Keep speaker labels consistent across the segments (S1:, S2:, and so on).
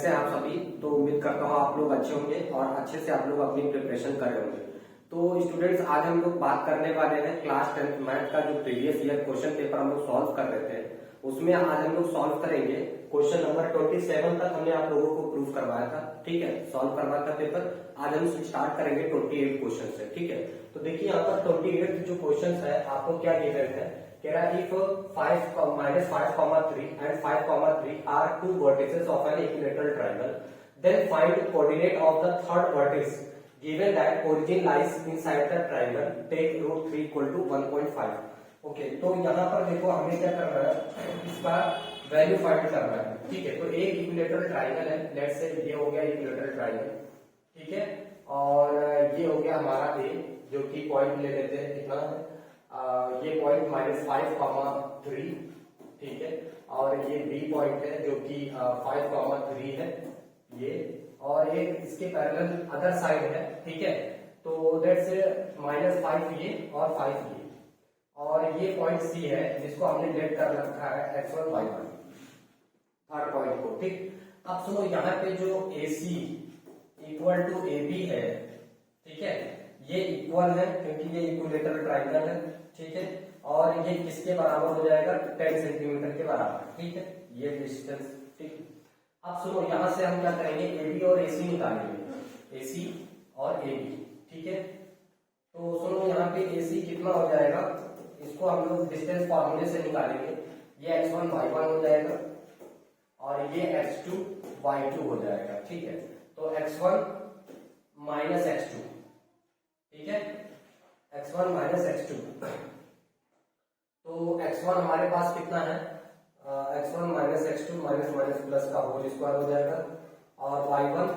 S1: कैसे हैं आप सभी। तो उम्मीद करता हूँ आप लोग अच्छे होंगे और अच्छे से आप लोग अपनी प्रिपरेशन कर रहे होंगे। तो स्टूडेंट्स, आज हम लोग बात करने वाले हैं क्लास 10th मैथ का जो प्रीवियस ईयर क्वेश्चन पेपर हम लोग सॉल्व कर रहे थे, उसमें आज हम लोग सॉल्व करेंगे क्वेश्चन नंबर 27 तक हमने आप लोगों को प्रूव करवाया था। ठीक है, सॉल्व करवाया था पेपर। आज हम स्टार्ट करेंगे 28 क्वेश्चन से। ठीक है, तो देखिए यहाँ पर 28 जो क्वेश्चन है आपको क्या गिवन है। कह रहा है if 5 -5, 3 and 5, 3 are two vertices of an equilateral triangle, then find coordinate of the third vertex given that origin lies inside the triangle, take root 3 equal to 1.5। Okay, तो यहाँ पर देखो हमें क्या करना है, इसका वैल्यू फाइंड करना है। ठीक है, तो एक इक्विलेटरल ट्राइंगल है, लेट्स से ये हो गया इक्विलेटरल ट्राइंगल। ठीक है, और ये हो गया हमारा ए, जो कि पॉइंट ले लेते हैं कितना है, ये पॉइंट -5, 3। ठीक है, और ये बी पॉइंट है जो कि 5, 3 है ये, और एक इसके पैरेलल अदर साइड है। ठीक है, तो दैट्स -5 ये और 5 ये, और ये पॉइंट सी है जिसको हमने लेट कर रखा है x1 y1 थर्ड पॉइंट को। ठीक, अब सुनो, यहाँ पे जो AC इक्वल टू AB है, ठीक है, ये इक्वल है क्योंकि ये इक्विलेटरल ट्राइंगल है। ठीक है, और ये किसके बराबर हो जाएगा, 10 सेंटीमीटर के बराबर। ठीक है, ये डिस्टेंस। ठीक, अब सुनो, यहां से हम क्या करेंगे, AB और AC निकालेंगे, AC और AB। ठीक है, तो सुनो यहाँ पे AC कितना हो जाएगा, इसको हम लोग डिस्टेंस फॉर्मूले से निकालेंगे। ये x1 y1 हो जाएगा और ये x2 y2 हो जाएगा। ठीक है, तो x1 माइनस x2। ठीक है, x1 माइनस x2, तो x1 हमारे पास कितना है, x1 minus x2 minus minus plus का होल स्क्वायर हो जाएगा, और y1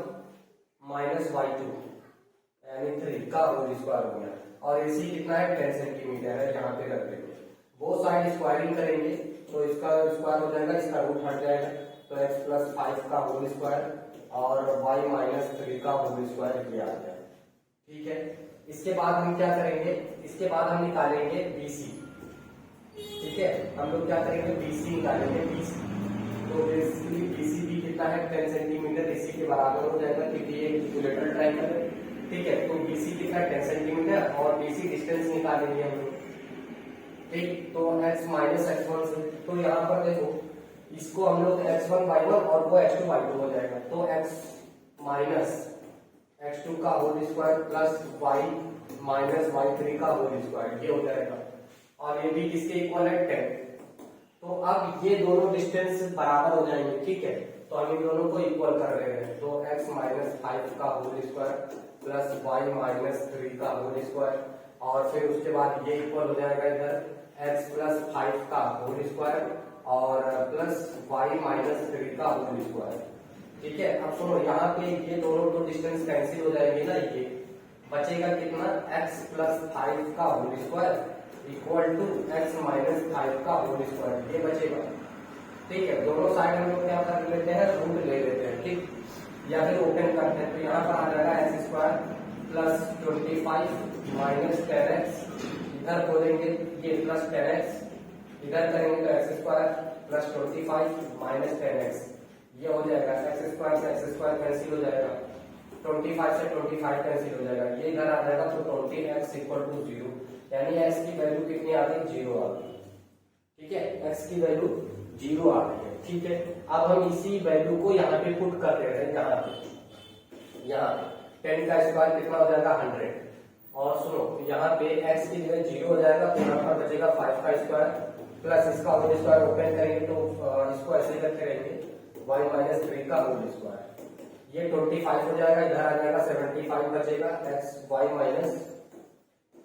S1: माइनस y2 यानी 3 का होल स्क्वायर हो गया, और AC कितना है, 10 सेंटीमीटर है, यहाँ पे रख देंगे। वो साइड स्क्वायरिंग करेंगे तो इसका स्क्वायर हो जाएगा, इसका रूट हट जाएगा, तो x प्लस 5 का होल स्क्वायर और y माइनस 3 का होल स्क्वायर ये आ गया। ठीक है, इसके बाद हम क्या करेंगे, इसके बाद हम निकालेंगे BC। ठीक है, हम लोग क्या करेंगे, BC निकालेंगे, BC। तो बेसिकली BC भी कितना है, 10 सेंटीमीटर AC के बराबर हो जाएगा क्योंकि ये इक्विलेटरल ट्राइंगल है। ठीक है, तो BC कितना है, 10 सेंटीमीटर, और BC डिस्टेंस निकालेंगे हम लोग। ठीक, तो x माइनस x1 से, तो यहाँ पर देखो इसको हम लोग x1 y1 और वो x2 y2 हो जाएगा, तो x माइनस x2 का whole square plus y minus y3 का होल स्क्वायर, ये हो जाएगा, और ये भी किसके इक्वल है, 10। तो अब ये दोनों डिस्टेंस बराबर हो जाएंगे। ठीक है, तो हम इन दोनों को इक्वल कर रहे हैं, तो x माइनस 5 का whole square plus y minus 3 का होल स्क्वायर, और फिर उसके बाद ये इक्वल हो जाएगा इधर x प्लस 5 का होल स्क्वायर और प्लस y माइनस 3 का होल स्क्वायर। ठीक है, अब सुनो, यहाँ पे ये दोनों तो डिस्टेंस कैंसिल हो जाएंगे ना, ये बचेगा कितना, x प्लस 5 का whole square equal to x minus 5 का होल स्क्वायर, ये बचेगा। ठीक है, दोनों साइड हम लोग क्या कर लेते हैं, रूट ले लेते हैं। ठीक, या फिर ओपन करते हैं, तो यहाँ पर आ जाएगा x square plus 25 minus 10x, इधर खोलेंगे ये प्लस 10x, इधर करेंगे तो x square plus 25 minus 10x, ये हो जाएगा, x स्क्वायर से x स्क्वायर कैंसिल हो जाएगा, 25 से 25 कैंसिल हो जाएगा, ये इधर आ जाएगा, तो 20x इक्वल टू 0, यानी x की वैल्यू कितनी आ गई, 0 आ गई। ठीक है, x की वैल्यू 0 आ गई है। ठीक है, अब हम इसी वैल्यू को यहाँ पे पुट कर दे रहे हैं, यहाँ पे 10 का स्क्वायर कितना हो जाएगा, 100, और सुनो यहाँ पे x की जगह 0 हो जाएगा, तो यहाँ पर बचेगा 5 का स्क्वायर प्लस इसका होल स्क्वायर, ओपन करेंगे तो इसको ऐसे करके रहेंगे, y माइनस 3 का होल स्क्वायर, ये 25 हो जाएगा, इधर आ जाएगा 75 बचेगा, x y माइनस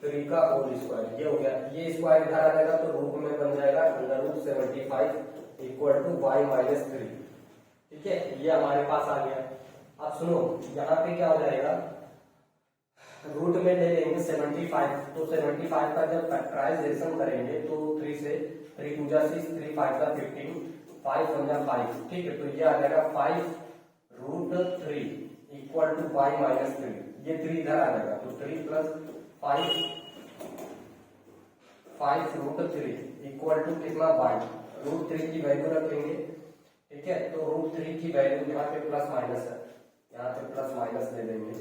S1: 3 का होल स्क्वायर, ये हो गया, ये स्क्वायर इधर आ जाएगा तो रूट में बन जाएगा √75 इक्वल टू y माइनस 3। ठीक है, ये हमारे पास आ गया। अब सुनो, यहाँ पे क्या हो जाएगा, रूट में ले लेंगे 75, तो 75 का जब फैक्टराइजेशन करेंगे तो 3 से 3 2 जा 6, 3 5 जा 15, 5 1 जा 5। ठीक है, तो ये आ जाएगा 5√3 इक्वल टू y माइनस 3, ये 3 इधर आ जाएगा, तो 3 प्लस 5√3 इक्वल टू कितना, y √3 की वैल्यू रखेंगे ठीक है। तो √3 की वैल्यू यहाँ पे प्लस माइनस है, यहाँ पे प्लस माइनस ले लेंगे।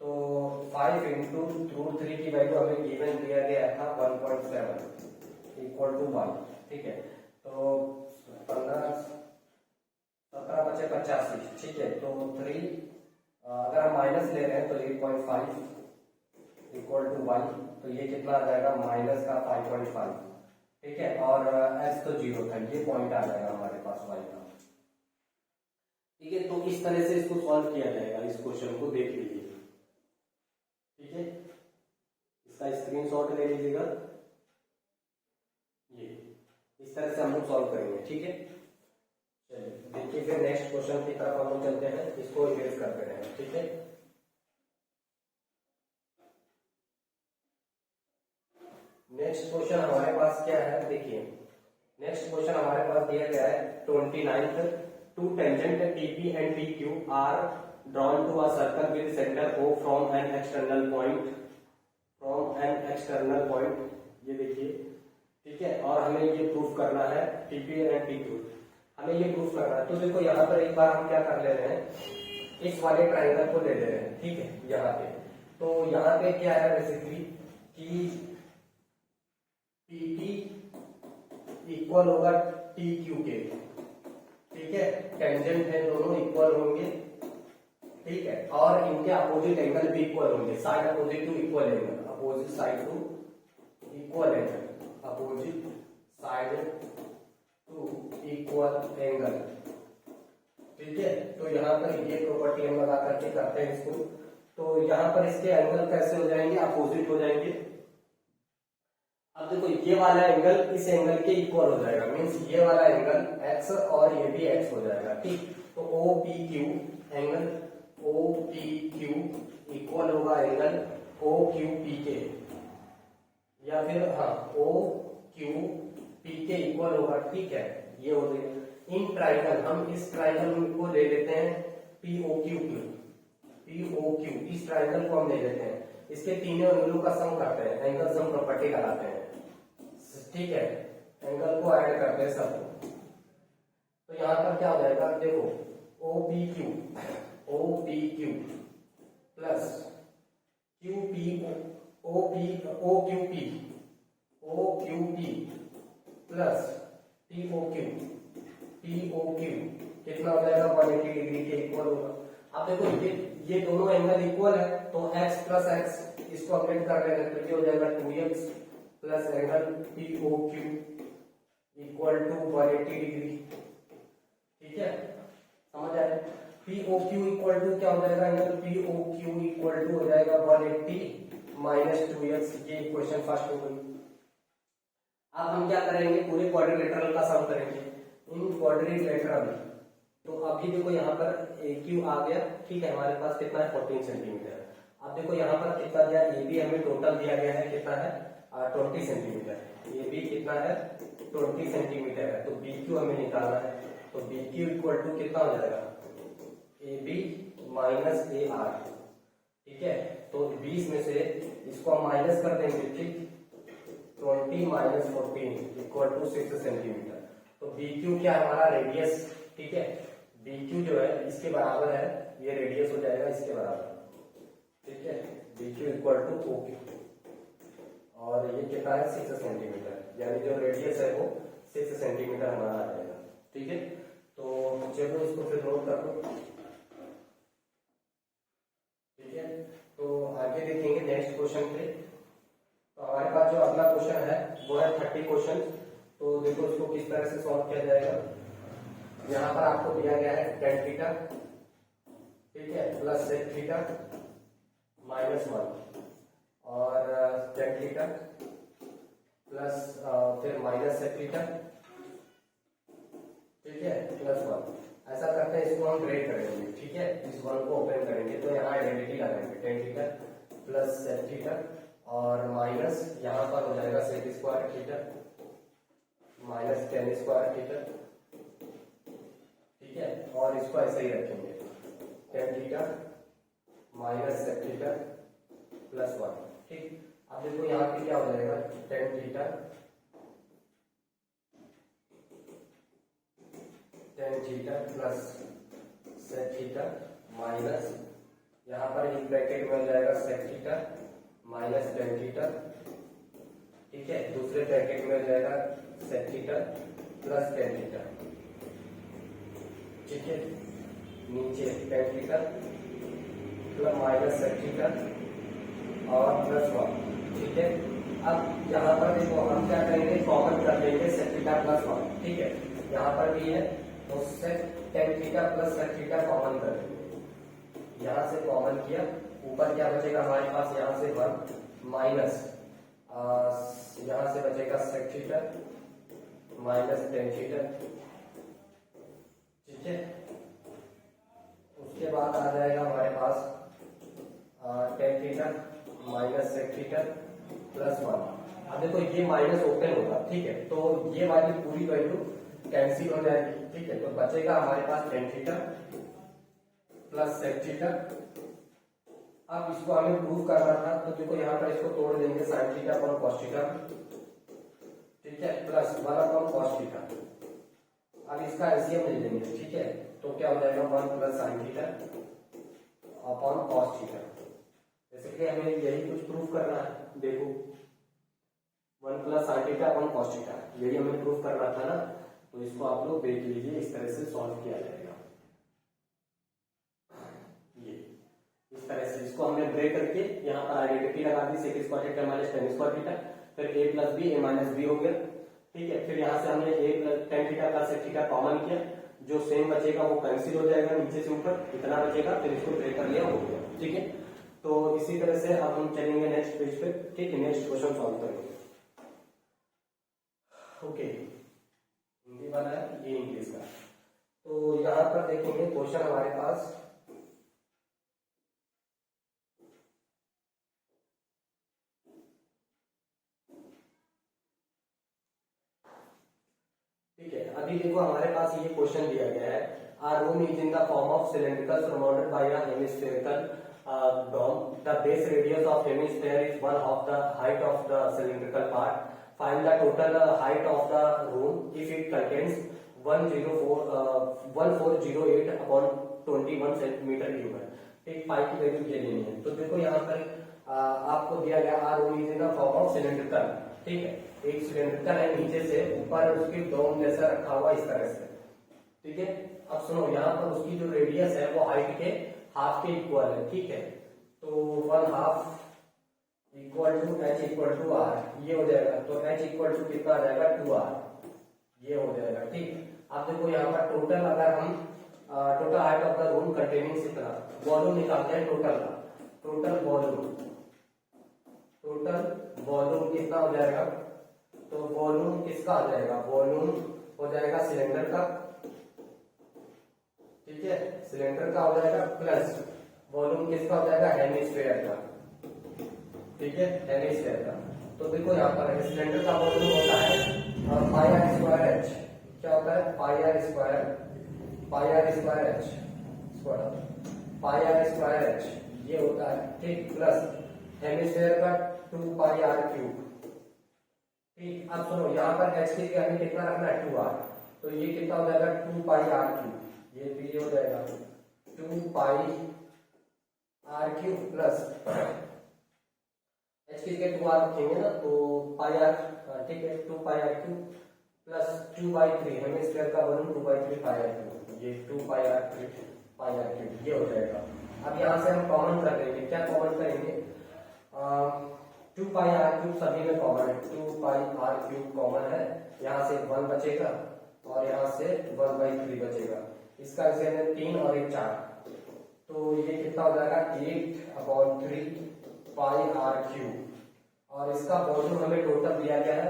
S1: तो 5 इंटू √3 की वैल्यू हमें गिवन दिया गया था 1.7 इक्वल टू 1। ठीक है। तो 15 17 बचे 85। ठीक है। तो 3 अगर हम माइनस ले रहे हैं तो 8.5 इक्वल टू 1, तो ये कितना आ जाएगा माइनस का 5.5। ठीक है। और s तो 0 था, ये पॉइंट आ जाएगा हमारे पास y का। ठीक है। तो इस तरह से इसको सॉल्व किया जाएगा, इस क्वेश्चन को देख लीजिए। ठीक है। इसका स्क्रीनशॉट ले लीजिएगा, ये इस तरह से हम लोग सॉल्व करेंगे। ठीक है। चलिए देखिए, फिर नेक्स्ट क्वेश्चन की तरफ हम लोग चलते हैं, इसको इरेज करते रहें। ठीक है। नेक्स्ट क्वेश्चन हमारे पास क्या है, देखिए नेक्स्ट क्वेश्चन हमारे पास दिया गया है 29th, two tangent TP and PQ are drawn to a circle with centre O from an external point, ये देखिए। ठीक है। और हमें ये प्रूफ करना है TP एंड PQ, हमें ये प्रूफ करना है। तो देखो यहाँ पर एक बार हम क्या कर ले रहे हैं, इस वाले ट्राइंगल को ले ले रहे हैं। ठीक है। यहाँ पे तो यहाँ पे क्या है बेसिकली कि PT इक्वल होगा TQ के। ठीक है। टेंजेंट है, दोनों इक्वल होंगे। ठीक है। और इनके अपोजिट एंगल भी इक्वल होंगे, side opposite to equal angle, opposite side to equal angle, opposite side to equal angle. ठीक है। तो यहाँ पर ये प्रॉपर्टी हम लगा करके करते हैं इसको। तो यहाँ पर इसके एंगल कैसे हो जाएंगे, अपोजिट हो जाएंगे। अब देखो ये वाला एंगल इस एंगल के इक्वल हो जाएगा, मींस ये वाला एंगल x और ये भी x हो जाएगा। ठीक। तो OPQ एंगल OPQ इक्वल होगा एंगल OQPK, या फिर हाँ OQPK इक्वल होगा। ठीक है। ये हो गया इन ट्राइंगल, हम इस ट्राइंगल को ले लेते हैं POQ, इस ट्राइंगल को हम ले लेते हैं, इसके तीनों एंगलों का सम करते हैं, एंगल सम प्रॉपर्टी लगाते हैं। ठीक है। एंगल को ऐड करते हैं सब। तो यहाँ पर क्या हो जाएगा, देखो OPQ plus OQP plus POQ कितना हो जाएगा 180 डिग्री के इक्वल होगा। अब देखो ये दोनों एंगल इक्वल है, तो x प्लस x इसको अपडेट कर रहे हैं, तो ये हो जाएगा 2x plus angle POQ equal to 180 degree. ठीक है। समझ आए। POQ इक्वल टू क्या हो जाएगा, एंगल POQ इक्वल टू हो जाएगा 180 माइनस 2x। ये इक्वेशन फर्स्ट हो गई। अब हम क्या करेंगे, पूरे क्वाड्रिलेटरल का सम करेंगे इन क्वाड्रिलेटरल। तो अभी देखो यहाँ पर AQ आ गया। ठीक है। हमारे पास कितना है 14 सेंटीमीटर। अब देखो यहाँ पर कितना दिया, AB हमें टोटल दिया गया है, कितना है 20 सेंटीमीटर। AB कितना है 20 सेंटीमीटर है। तो BQ हमें निकालना है। तो BQ इक्वल टू कितना हो जाएगा, AB माइनस AR। ठीक है। तो 20 में से इसको हम माइनस कर देंगे। ठीक। 20 माइनस 14 इक्वल टू 6 सेंटीमीटर। तो BQ क्या है हमारा रेडियस। ठीक है। BQ जो है इसके बराबर है, ये रेडियस हो जाएगा इसके बराबर। ठीक है। BQ इक्वल टू OQ, और ये कितना है 6 सेंटीमीटर, यानी जो रेडियस है वो 6 सेंटीमीटर हमारा आ जाएगा। ठीक है। तो चलो इसको फिर नोट कर लो। ठीक है। तो आगे देखेंगे नेक्स्ट क्वेश्चन पे। तो हमारे पास जो अगला क्वेश्चन है वो है 30 क्वेश्चन। तो देखो इसको किस तरह से सॉल्व किया जाएगा। यहाँ पर आपको दिया गया है tan थीटा, ठीक है, प्लस sec थीटा माइनस 1, और tan थीटा प्लस फिर माइनस sec थीटा, ठीक है, प्लस 1। ऐसा करते हैं, इसको हम ग्रेड करेंगे। ठीक है। इस वन को ओपन करेंगे तो यहाँ आइडेंटिटी लगाएंगे, tan theta plus sec theta और माइनस यहाँ पर हो जाएगा sec square theta minus tan square theta. ठीक है। और इसको ऐसे ही रखेंगे, tan theta minus sec theta plus 1। ठीक। अब देखो यहाँ पे क्या हो जाएगा, tan tan theta plus sec theta minus यहाँ पर एक ब्रैकेट में हो जाएगा sec theta minus tan theta, ठीक है। दूसरे ब्रैकेट में हो जाएगा sec theta plus tan theta, ठीक है। नीचे tan theta plus minus sec theta और प्लस वन, ठीक है। अब यहाँ पर देखो हम क्या करेंगे, कॉमन कर लेंगे सेक थीटा प्लस वन, ठीक है। यहाँ पर भी है तो sec tan theta plus sec theta common कर लेंगे। यहाँ से कॉमन किया, ऊपर क्या बचेगा हमारे पास, यहाँ से वन माइनस यहाँ से बचेगा sec theta minus tan theta, ठीक है। उसके बाद आ जाएगा हमारे पास tan theta minus sec theta plus one. अब देखो ये माइनस ओपन होगा, ठीक है, तो ये वाली पूरी वैल्यू कैंसिल हो जाएगी, ठीक है। तो बचेगा हमारे पास tan theta plus sec theta. अब इसको हमें प्रूव करना था, तो देखो यहाँ पर इसको तोड़ देंगे, sine theta upon cos theta, ठीक है, plus one upon cos theta. अब इसका एलसीएम ले लेंगे, ठीक है, तो क्या हो जाएगा one plus sine theta upon cos theta. जैसे कि हमें यही कुछ प्रूव करना है, देखो one plus sine theta upon cos theta, यही हमें प्रूव करना था ना। तो इसको आप लोग देख लीजिए, इस तरह से सॉल्व किया जाएगा। ये इस तरह से इसको हमने ब्रेक करके यहाँ पर आइडेंटिटी लगा दी, sec square theta minus tan square theta, फिर a plus B A minus B हो गया, ठीक है। फिर यहाँ से हमने a plus tan theta plus sec theta common किया, जो सेम बचेगा वो कैंसिल हो जाएगा, नीचे से ऊपर इतना बचेगा, फिर इसको ब्रेक कर लिया, हो गया, ठीक है। तो इसी तरह से अब हम चलेंगे नेक्स्ट पेज पे, ठीक है, नेक्स्ट क्वेश्चन सॉल्व करेंगे। ओके, हिंदी वाला है, ये इंग्लिश का। तो यहाँ पर देखेंगे क्वेश्चन हमारे पास ठीक है। अभी देखो हमारे पास ये क्वेश्चन दिया गया है, are room is in the form of cylindrical surrounded by a hemispherical dome, the base radius of hemisphere is one of the height of the cylindrical part, find the total height of the room if it contains 1408 upon 21 centimetre cube है, ठीक। पाई की value ये लेनी है। तो देखो यहाँ पर आपको दिया गया are room is in the form of cylindrical, ठीक है, एक सिलेंड्रिकल है, नीचे से ऊपर उसकी डोम जैसा रखा हुआ इस तरह से, ठीक है। अब सुनो, यहाँ पर उसकी जो रेडियस है वो हाइट के हाफ के इक्वल है, ठीक है। तो one half equal to H equal to R, ये हो जाएगा। तो एच इक्वल टू कितना आ जाएगा, 2r, ये हो जाएगा, ठीक। अब देखो यहाँ पर टोटल, अगर हम total height of the room containing इतना वॉल्यूम निकालते हैं, टोटल वॉल्यूम कितना हो जाएगा, तो वॉल्यूम किसका आ जाएगा, वॉल्यूम हो जाएगा सिलेंडर का, ठीक है, सिलेंडर का हो जाएगा, प्लस वॉल्यूम किसका हो जाएगा, हेमिस्फेयर का, ठीक है, हेमिस्फेयर का। तो देखो यहाँ पर सिलेंडर का वॉल्यूम होता है पाई आर स्क्वायर एच, क्या होता है, पाई आर स्क्वायर एच, ये होता है, ठीक, प्लस हेमिस्फेयर का 2 पाई आर क्यूब, ठीक। अब सुनो, यहाँ पर h की जगह हमें कितना रखना है, 2r, तो ये कितना हो जाएगा, 2 पाई आर क्यूब, ये हो जाएगा 2 पाई आर क्यूब प्लस h की जगह 2r रखेंगे ना, तो पाई आर, ठीक है, 2 पाई आर क्यूब प्लस 2/3, हमें स्क्वायर का वॉल्यूम 2/3 पाई आर क्यूब, ये 2 पाई आर क्यूब, ये हो जाएगा। अब यहाँ से हम कॉमन कर लेंगे, क्या कॉमन करेंगे, 2 पाई आर क्यूब सभी में कॉमन है, 2 पाई आर क्यूब कॉमन है, यहाँ से 1 बचेगा और यहाँ से 1/3 बचेगा, इसका इसे 3 और 1 4, तो ये कितना हो जाएगा 8/3 पाई आर क्यूब, और इसका वॉल्यूम हमें टोटल दिया गया है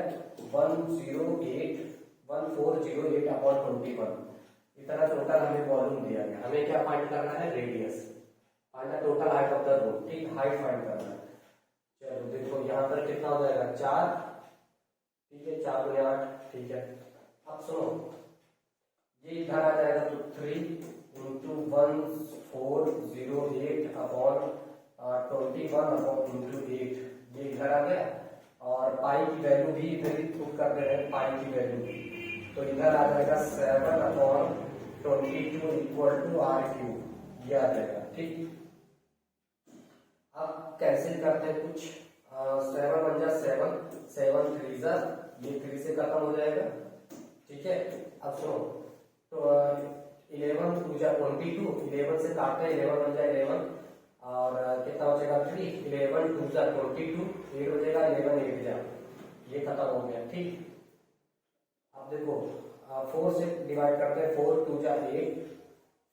S1: 1408 अपॉन 21, इतना टोटल हमें वॉल्यूम दिया गया। हमें क्या फाइंड करना है, radius, find the total height of the room, ठीक, हाइट फाइंड करना है। चलो देखो यहाँ पर कितना हो जाएगा, 4, ठीक है, 4 गुणे 8, ठीक है। अब सुनो, ये इधर आ जाएगा, तो 3 into 1408 अपॉन 21 अपॉन into 8, ये इधर आ गया, और पाई की वैल्यू भी इधर ही पुट कर दे रहे हैं, पाई की वैल्यू, तो इधर आ जाएगा 7 upon 22 equal to R cube, ये आ जाएगा। ठीक, अब कैंसिल करते हैं कुछ, 7 बन जा 7, 7 3 जा, ये 3 से खत्म हो जाएगा। ठीक है, अब सुनो, तो 11 2 जा 22, 11 से काटते हैं, 11 बन जाए 11 और कितना बचेगा 3, 11 2 जा 22, 8 बचेगा, 11 8 जा, ये खत्म हो गया। ठीक, अब देखो 4 से डिवाइड करते हैं, 4 2 जा 8,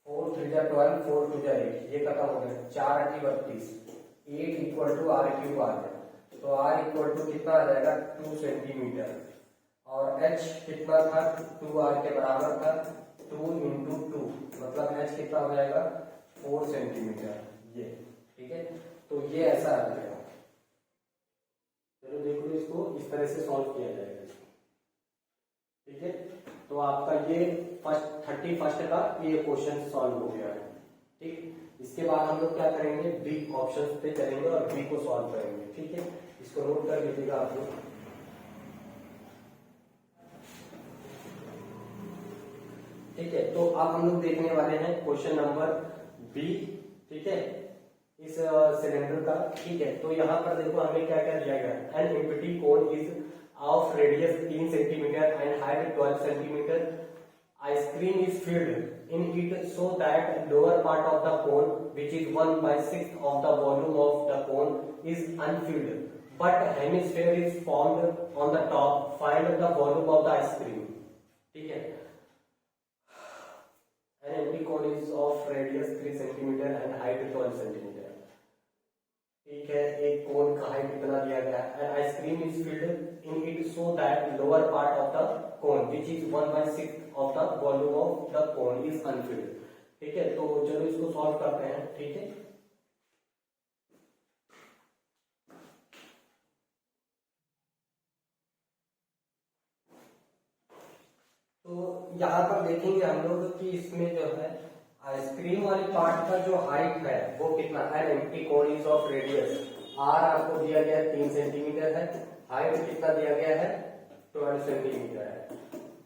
S1: 4 3 जा 12, 4 2 जा 8, ये खत्म हो गया। 4 8 32, 8 इक्वल टू आर क्यूब आ गया। तो आर इक्वल टू कितना आ जाएगा 2 सेंटीमीटर, और एच कितना था 2 आर के बराबर था, 2 इंटू 2 मतलब एच कितना हो जाएगा 4 सेंटीमीटर, ये। ठीक है, तो ये ऐसा आ जाएगा। चलो देखो इसको इस तरह से सॉल्व किया जाएगा इसको। ठीक है, तो आपका ये 31st का ये क्वेश्चन सॉल्व हो गया है। ठीक, इसके बाद हम लोग क्या करेंगे, बी ऑप्शन पे चलेंगे और बी को सॉल्व करेंगे। ठीक है, इसको नोट कर लीजिएगा आप लोग। ठीक है, तो अब हम लोग देखने वाले हैं क्वेश्चन नंबर बी। ठीक है, इस सिलेंडर का। ठीक है, तो यहाँ पर देखो हमें क्या क्या दिया गया है, an empty cone is of radius 3 centimetre and height 12 centimetre, ice cream is filled in it so that lower part of the cone, which is 1/6 of the volume of the cone, is unfilled, but hemisphere is formed on the top. Find the volume of the ice cream. ठीक है, an empty cone is of radius 3 centimeter and height 12 centimeter. ठीक है, एक कोन का height कितना दिया गया है, ice cream is filled in it so that lower part of the cone which is 1/6 of the volume of the cone is Anfield. ठीक है, तो चलो इसको सॉल्व करते हैं। ठीक है, तो यहाँ पर देखेंगे हम लोग कि इसमें जो है आइसक्रीम वाली पार्ट का जो हाइट है वो कितना है, empty cone is of radius, R आपको दिया गया है 3 सेंटीमीटर है, हाइट कितना दिया गया है 12 सेंटीमीटर है।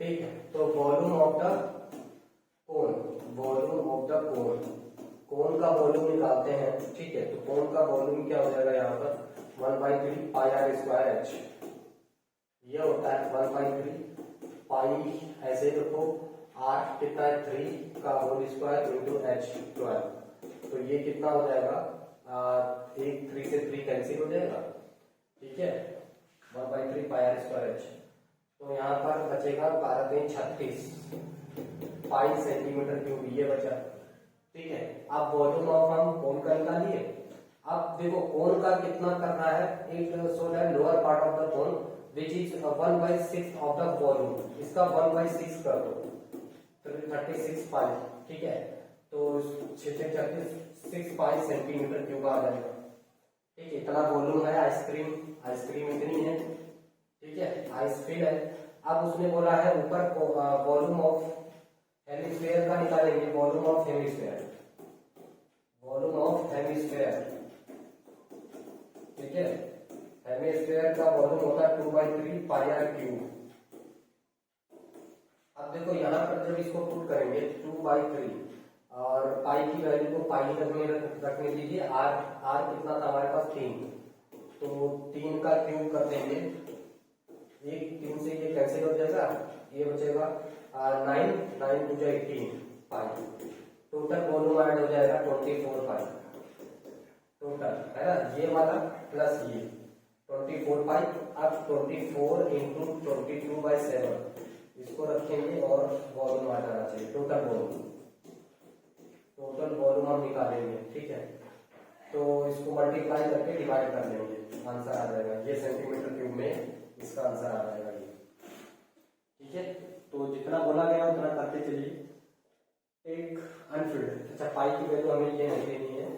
S1: ठीक है, तो volume of the cone, volume of the cone, cone का वॉल्यूम निकालते हैं। ठीक है, तो कोन का वॉल्यूम क्या हो जाएगा यहाँ पर 1/3 पाई आर स्क्वायर एच, ये होता है 1/3 पाई, ऐसे देखो आर कितना है 3 का होल स्क्वायर इंटू एच 12, तो ये कितना हो जाएगा, एक 3 से 3 कैंसिल हो जाएगा। ठीक है, 1/3 पाई आर स्क्वायर एच, तो यहाँ पर बचेगा 12×36 पाई सेंटीमीटर क्यूब, ये बचा। ठीक है, अब वॉल्यूम ऑफ हम कोन का निकालिए। अब देखो कोन का कितना करना है, एक so that lower part of the cone which is 1/6 of the volume, इसका 1/6 कर दो, 36 पाई। ठीक है, तो 36 पाई सेंटीमीटर क्यूब आ जाएगा। ठीक है, इतना वॉल्यूम है आइसक्रीम, आइसक्रीम इतनी है। ठीक है, आइस फिल है। अब उसने बोला है ऊपर वॉल्यूम ऑफ हेमिस्फेयर का निकालेंगे, volume of hemisphere, volume of hemisphere. ठीक है, हेमिस्फेयर का वॉल्यूम होता है 2/3 पाई आर क्यूब। अब देखो यहाँ पर जब इसको पुट करेंगे 2/3 और पाई की वैल्यू को पाई रखने दीजिए, आर आर कितना था हमारे पास 3, तो 3 का क्यूब कर देंगे, एक 3 से ये कैंसिल हो जाएगा, ये बचेगा 9 9 2 18 पाई, टोटल वॉल्यूम ऐड हो जाएगा 24 पाई टोटल, है ना, ये वाला प्लस ये 24 पाई। अब 24 इंटू 22/7 इसको रखेंगे और वॉल्यूम आ जाना चाहिए, टोटल वॉल्यूम, टोटल वॉल्यूम हम निकालेंगे। ठीक है, तो इसको मल्टीप्लाई करके डिवाइड कर देंगे, आंसर आ जाएगा, ये सेंटीमीटर क्यूब में इसका आंसर आ जाएगा ये। ठीक है, तो जितना बोला गया उतना करते चलिए। एक अनफिल्ड, अच्छा पाई की वैल्यू हमें ये नहीं देनी है,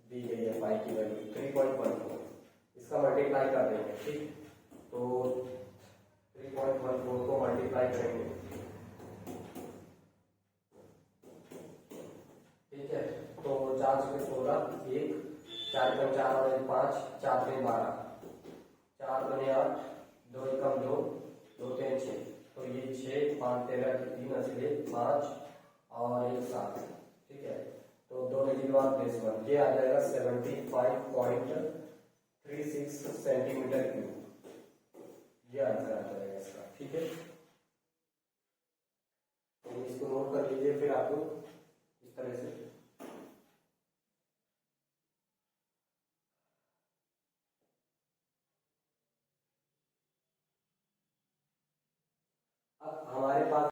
S1: दी गई है पाई की वैल्यू 3.14, इसका मल्टीप्लाई कर देंगे। ठीक, तो 3.14 को मल्टीप्लाई करेंगे। ठीक है, तो 4 से 16, 1 4 कम 4 और 5, 4 से 12, 4 बने 8, 2 कम 2, 2 3 6, तो ये 6, 5 13 की 3 असली 5 और 1 7, ठीक है। तो 2 डिजिट बाद डेसिमल, ये आ जाएगा 75.36 सेंटीमीटर क्यूब, ये आंसर आ जाएगा इसका, ठीक है। तो इसको नोट कर लीजिए फिर आप लोग इस तरह से।